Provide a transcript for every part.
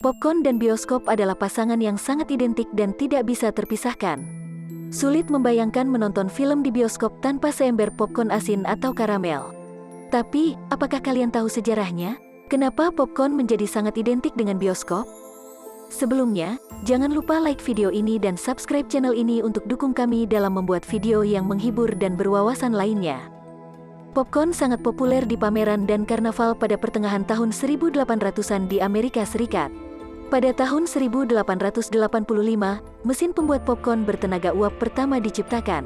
Popcorn dan bioskop adalah pasangan yang sangat identik dan tidak bisa terpisahkan. Sulit membayangkan menonton film di bioskop tanpa seember popcorn asin atau karamel. Tapi, apakah kalian tahu sejarahnya? Kenapa popcorn menjadi sangat identik dengan bioskop? Sebelumnya, jangan lupa like video ini dan subscribe channel ini untuk dukung kami dalam membuat video yang menghibur dan berwawasan lainnya. Popcorn sangat populer di pameran dan karnaval pada pertengahan tahun 1800-an di Amerika Serikat. Pada tahun 1885, mesin pembuat popcorn bertenaga uap pertama diciptakan.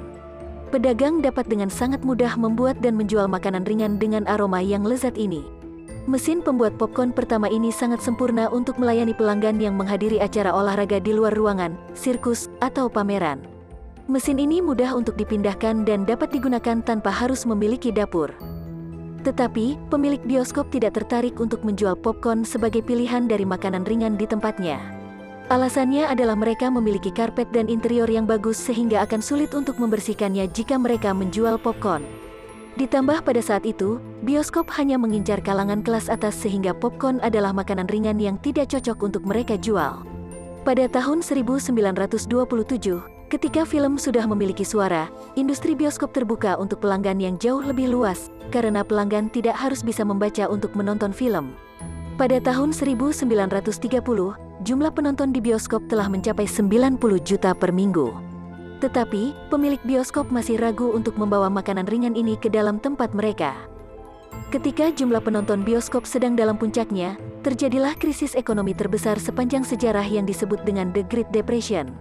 Pedagang dapat dengan sangat mudah membuat dan menjual makanan ringan dengan aroma yang lezat ini. Mesin pembuat popcorn pertama ini sangat sempurna untuk melayani pelanggan yang menghadiri acara olahraga di luar ruangan, sirkus, atau pameran. Mesin ini mudah untuk dipindahkan dan dapat digunakan tanpa harus memiliki dapur. Tetapi, pemilik bioskop tidak tertarik untuk menjual popcorn sebagai pilihan dari makanan ringan di tempatnya. Alasannya adalah mereka memiliki karpet dan interior yang bagus sehingga akan sulit untuk membersihkannya jika mereka menjual popcorn. Ditambah pada saat itu, bioskop hanya mengincar kalangan kelas atas sehingga popcorn adalah makanan ringan yang tidak cocok untuk mereka jual. Pada tahun 1927, ketika film sudah memiliki suara, industri bioskop terbuka untuk pelanggan yang jauh lebih luas, karena pelanggan tidak harus bisa membaca untuk menonton film. Pada tahun 1930, jumlah penonton di bioskop telah mencapai 90 juta per minggu. Tetapi, pemilik bioskop masih ragu untuk membawa makanan ringan ini ke dalam tempat mereka. Ketika jumlah penonton bioskop sedang dalam puncaknya, terjadilah krisis ekonomi terbesar sepanjang sejarah yang disebut dengan The Great Depression.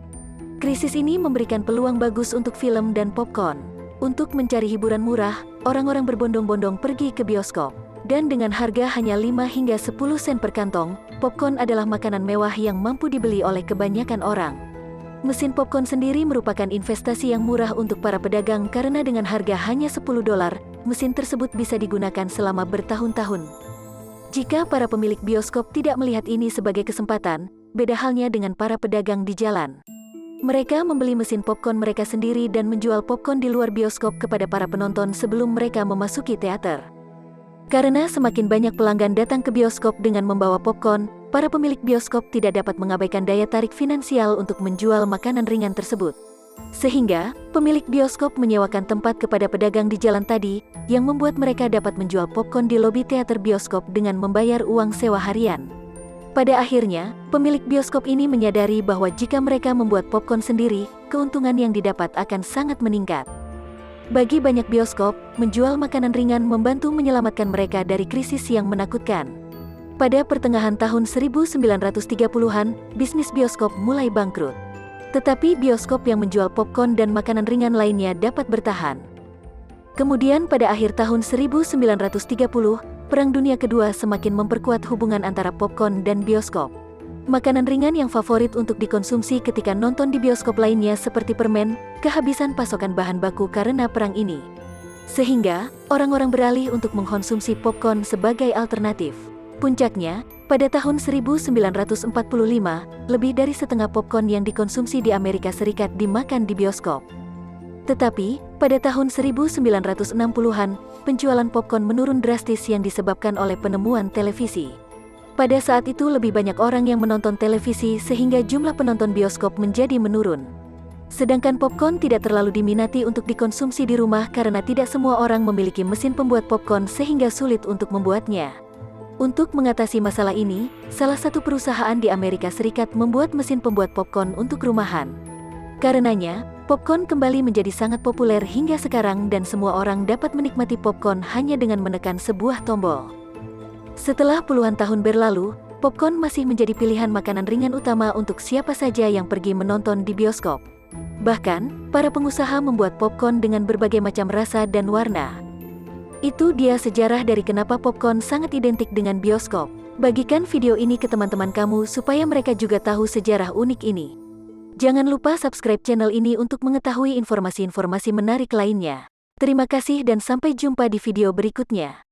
Krisis ini memberikan peluang bagus untuk film dan popcorn. Untuk mencari hiburan murah, orang-orang berbondong-bondong pergi ke bioskop. Dan dengan harga hanya 5 hingga 10 sen per kantong, popcorn adalah makanan mewah yang mampu dibeli oleh kebanyakan orang. Mesin popcorn sendiri merupakan investasi yang murah untuk para pedagang karena dengan harga hanya $10, mesin tersebut bisa digunakan selama bertahun-tahun. Jika para pemilik bioskop tidak melihat ini sebagai kesempatan, beda halnya dengan para pedagang di jalan. Mereka membeli mesin popcorn mereka sendiri dan menjual popcorn di luar bioskop kepada para penonton sebelum mereka memasuki teater. Karena semakin banyak pelanggan datang ke bioskop dengan membawa popcorn, para pemilik bioskop tidak dapat mengabaikan daya tarik finansial untuk menjual makanan ringan tersebut. Sehingga, pemilik bioskop menyewakan tempat kepada pedagang di jalan tadi, yang membuat mereka dapat menjual popcorn di lobi teater bioskop dengan membayar uang sewa harian. Pada akhirnya, pemilik bioskop ini menyadari bahwa jika mereka membuat popcorn sendiri, keuntungan yang didapat akan sangat meningkat. Bagi banyak bioskop, menjual makanan ringan membantu menyelamatkan mereka dari krisis yang menakutkan. Pada pertengahan tahun 1930-an, bisnis bioskop mulai bangkrut. Tetapi bioskop yang menjual popcorn dan makanan ringan lainnya dapat bertahan. Kemudian pada akhir tahun 1930, Perang Dunia Kedua semakin memperkuat hubungan antara popcorn dan bioskop. Makanan ringan yang favorit untuk dikonsumsi ketika nonton di bioskop lainnya seperti permen, kehabisan pasokan bahan baku karena perang ini. Sehingga, orang-orang beralih untuk mengkonsumsi popcorn sebagai alternatif. Puncaknya, pada tahun 1945, lebih dari setengah popcorn yang dikonsumsi di Amerika Serikat dimakan di bioskop. Tetapi, pada tahun 1960-an, penjualan popcorn menurun drastis yang disebabkan oleh penemuan televisi. Pada saat itu lebih banyak orang yang menonton televisi sehingga jumlah penonton bioskop menjadi menurun. Sedangkan popcorn tidak terlalu diminati untuk dikonsumsi di rumah karena tidak semua orang memiliki mesin pembuat popcorn sehingga sulit untuk membuatnya. Untuk mengatasi masalah ini, salah satu perusahaan di Amerika Serikat membuat mesin pembuat popcorn untuk rumahan. Karenanya, popcorn kembali menjadi sangat populer hingga sekarang dan semua orang dapat menikmati popcorn hanya dengan menekan sebuah tombol. Setelah puluhan tahun berlalu, popcorn masih menjadi pilihan makanan ringan utama untuk siapa saja yang pergi menonton di bioskop. Bahkan, para pengusaha membuat popcorn dengan berbagai macam rasa dan warna. Itu dia sejarah dari kenapa popcorn sangat identik dengan bioskop. Bagikan video ini ke teman-teman kamu supaya mereka juga tahu sejarah unik ini. Jangan lupa subscribe channel ini untuk mengetahui informasi-informasi menarik lainnya. Terima kasih dan sampai jumpa di video berikutnya.